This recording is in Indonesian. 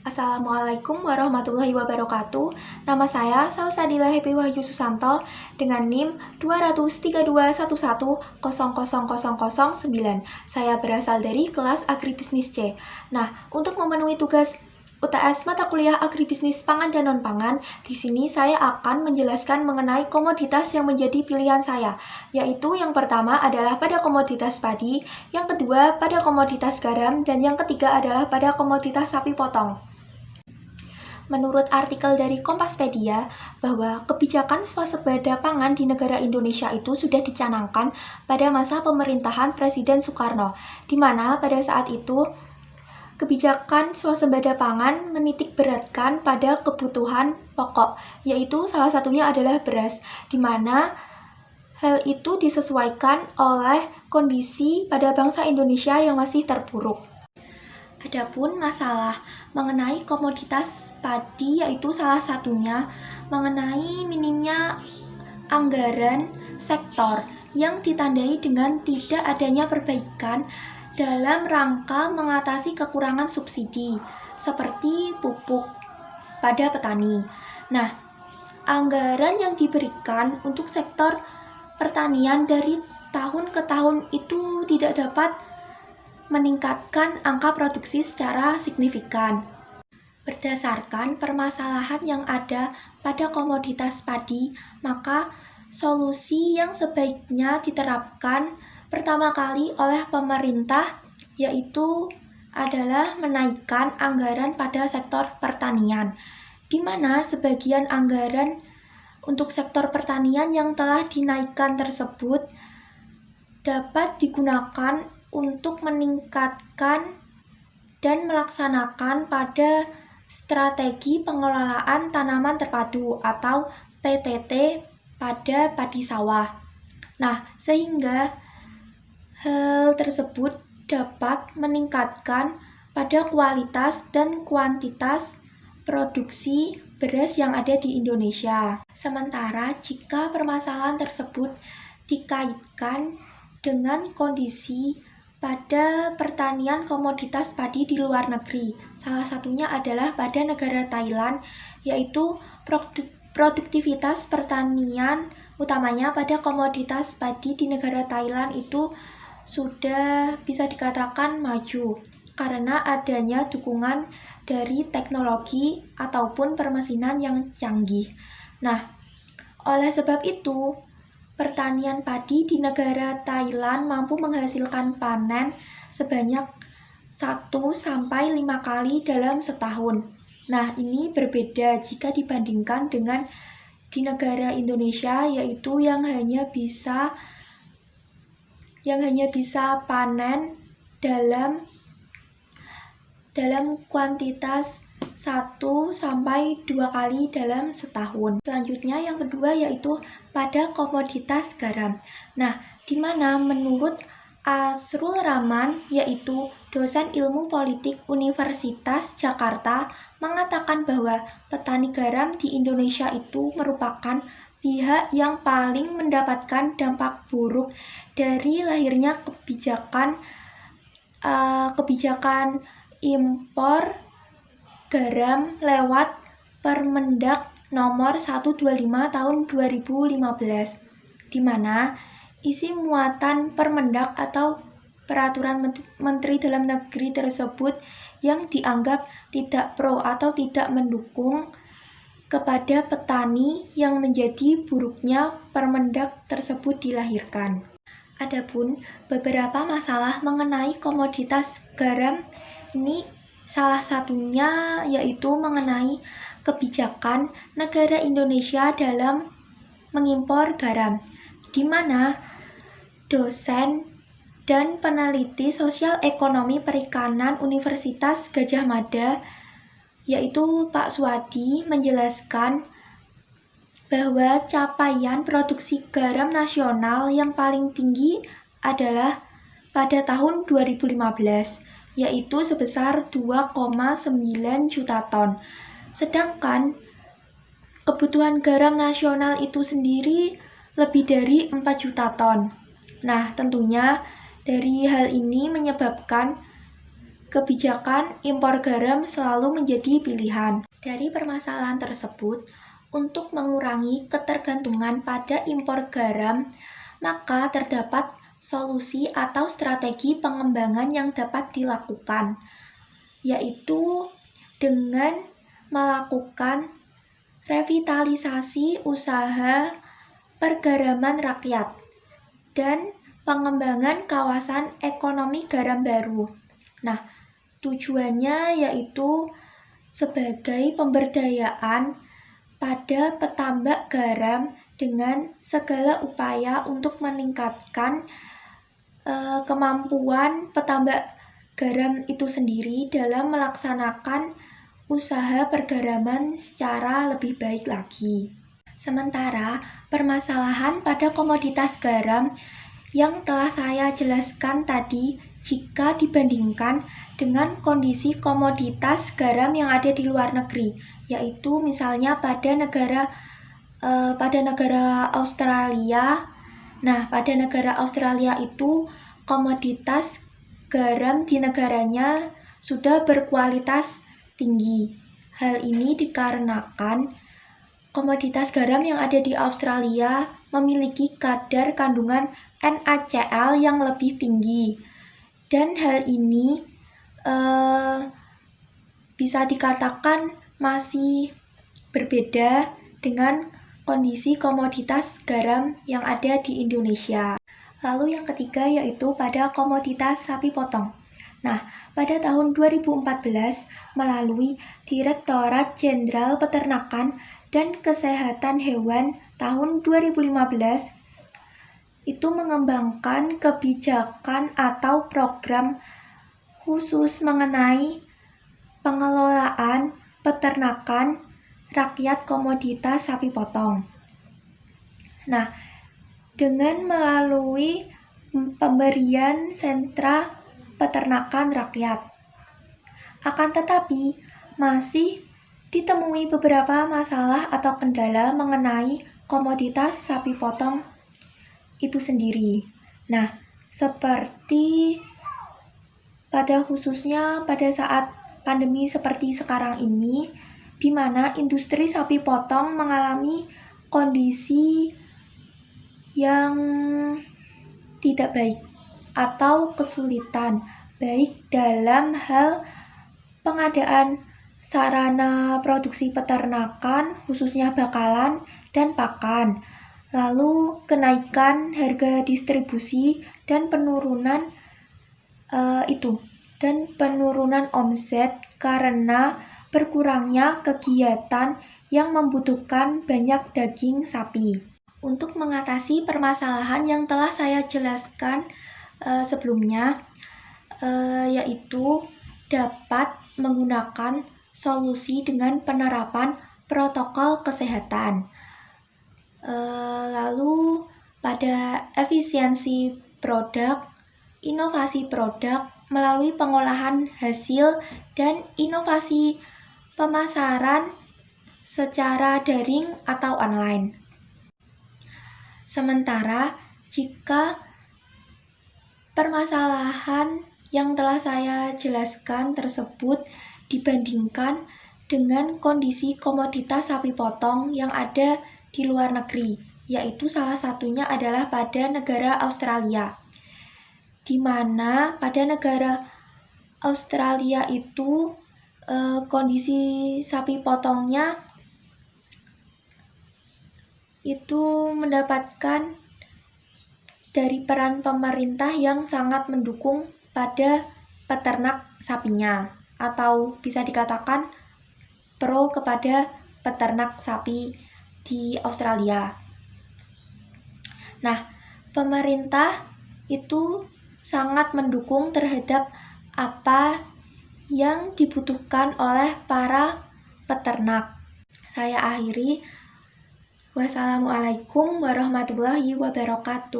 Assalamualaikum warahmatullahi wabarakatuh. Nama saya Salsadila Happy Wahyu Susanto dengan NIM 23211000009. Saya berasal dari kelas Agribisnis C. Nah, untuk memenuhi tugas UTS mata kuliah Agribisnis Pangan dan Non-Pangan, di sini saya akan menjelaskan mengenai komoditas yang menjadi pilihan saya, yaitu yang pertama adalah pada komoditas padi, yang kedua pada komoditas garam, dan yang ketiga adalah pada komoditas sapi potong. Menurut artikel dari Kompaspedia, bahwa kebijakan swasembada pangan di negara Indonesia itu sudah dicanangkan pada masa pemerintahan Presiden Soekarno, di mana pada saat itu kebijakan swasembada pangan menitik beratkan pada kebutuhan pokok, yaitu salah satunya adalah beras, di mana hal itu disesuaikan oleh kondisi pada bangsa Indonesia yang masih terpuruk. Adapun masalah mengenai komoditas padi, yaitu salah satunya mengenai minimnya anggaran sektor yang ditandai dengan tidak adanya perbaikan dalam rangka mengatasi kekurangan subsidi seperti pupuk pada petani. Nah, anggaran yang diberikan untuk sektor pertanian dari tahun ke tahun itu tidak dapat meningkatkan angka produksi secara signifikan. Berdasarkan permasalahan yang ada pada komoditas padi, maka solusi yang sebaiknya diterapkan pertama kali oleh pemerintah yaitu adalah menaikkan anggaran pada sektor pertanian, di mana sebagian anggaran untuk sektor pertanian yang telah dinaikkan tersebut dapat digunakan untuk meningkatkan dan melaksanakan pada strategi pengelolaan tanaman terpadu atau PTT pada padi sawah. Nah, sehingga hal tersebut dapat meningkatkan pada kualitas dan kuantitas produksi beras yang ada di Indonesia. Sementara jika permasalahan tersebut dikaitkan dengan kondisi pada pertanian komoditas padi di luar negeri, salah satunya adalah pada negara Thailand, yaitu produktivitas pertanian utamanya pada komoditas padi di negara Thailand itu sudah bisa dikatakan maju karena adanya dukungan dari teknologi ataupun permesinan yang canggih. Nah, oleh sebab itu, pertanian padi di negara Thailand mampu menghasilkan panen sebanyak 1-5 kali dalam setahun. Nah, ini berbeda jika dibandingkan dengan di negara Indonesia, yaitu yang hanya bisa panen dalam kuantitas 1-2 kali dalam setahun. Selanjutnya yang kedua yaitu pada komoditas garam. Nah, di mana menurut Asrul Rahman, yaitu dosen ilmu politik Universitas Jakarta, mengatakan bahwa petani garam di Indonesia itu merupakan pihak yang paling mendapatkan dampak buruk dari lahirnya kebijakan impor garam lewat Permendak nomor 125 tahun 2015, di mana isi muatan Permendak atau Peraturan Menteri Dalam Negeri tersebut yang dianggap tidak pro atau tidak mendukung kepada petani yang menjadi buruknya Permendak tersebut dilahirkan. Adapun beberapa masalah mengenai komoditas garam ini salah satunya yaitu mengenai kebijakan negara Indonesia dalam mengimpor garam, di mana dosen dan peneliti sosial ekonomi perikanan Universitas Gadjah Mada, yaitu Pak Suwadi, menjelaskan bahwa capaian produksi garam nasional yang paling tinggi adalah pada tahun 2015, yaitu sebesar 2,9 juta ton. Sedangkan kebutuhan garam nasional itu sendiri lebih dari 4 juta ton. Nah, tentunya dari hal ini menyebabkan kebijakan impor garam selalu menjadi pilihan. Dari permasalahan tersebut, untuk mengurangi ketergantungan pada impor garam, maka terdapat solusi atau strategi pengembangan yang dapat dilakukan, yaitu dengan melakukan revitalisasi usaha pergaraman rakyat dan pengembangan kawasan ekonomi garam baru. Nah, tujuannya yaitu sebagai pemberdayaan pada petambak garam dengan segala upaya untuk meningkatkan kemampuan petambak garam itu sendiri dalam melaksanakan usaha pergaraman secara lebih baik lagi. Sementara permasalahan pada komoditas garam yang telah saya jelaskan tadi, jika dibandingkan dengan kondisi komoditas garam yang ada di luar negeri, yaitu misalnya pada negara Australia. Nah, pada negara Australia itu komoditas garam di negaranya sudah berkualitas tinggi. Hal ini dikarenakan komoditas garam yang ada di Australia memiliki kadar kandungan NaCl yang lebih tinggi, dan hal ini bisa dikatakan masih berbeda dengan kondisi komoditas garam yang ada di Indonesia. Lalu yang ketiga yaitu pada komoditas sapi potong. Nah, pada tahun 2014 melalui Direktorat Jenderal Peternakan dan Kesehatan Hewan tahun 2015 itu mengembangkan kebijakan atau program khusus mengenai pengelolaan peternakan rakyat komoditas sapi potong. Nah, dengan melalui pemberian sentra peternakan rakyat. Akan tetapi, masih ditemui beberapa masalah atau kendala mengenai komoditas sapi potong itu sendiri. Nah, seperti pada khususnya pada saat pandemi seperti sekarang ini, di mana industri sapi potong mengalami kondisi yang tidak baik atau kesulitan, baik dalam hal pengadaan sarana produksi peternakan, khususnya bakalan dan pakan, lalu kenaikan harga distribusi dan penurunan penurunan omset karena berkurangnya kegiatan yang membutuhkan banyak daging sapi. Untuk mengatasi permasalahan yang telah saya jelaskan sebelumnya, yaitu dapat menggunakan solusi dengan penerapan protokol kesehatan. Lalu pada efisiensi produk, inovasi produk melalui pengolahan hasil dan inovasi pemasaran secara daring atau online. Sementara jika permasalahan yang telah saya jelaskan tersebut dibandingkan dengan kondisi komoditas sapi potong yang ada di luar negeri, yaitu salah satunya adalah pada negara Australia, di mana pada negara Australia itu kondisi sapi potongnya itu mendapatkan dari peran pemerintah yang sangat mendukung pada peternak sapinya, atau bisa dikatakan pro kepada peternak sapi di Australia. Nah, pemerintah itu sangat mendukung terhadap apa yang dibutuhkan oleh para peternak. Saya akhiri. Wassalamualaikum warahmatullahi wabarakatuh.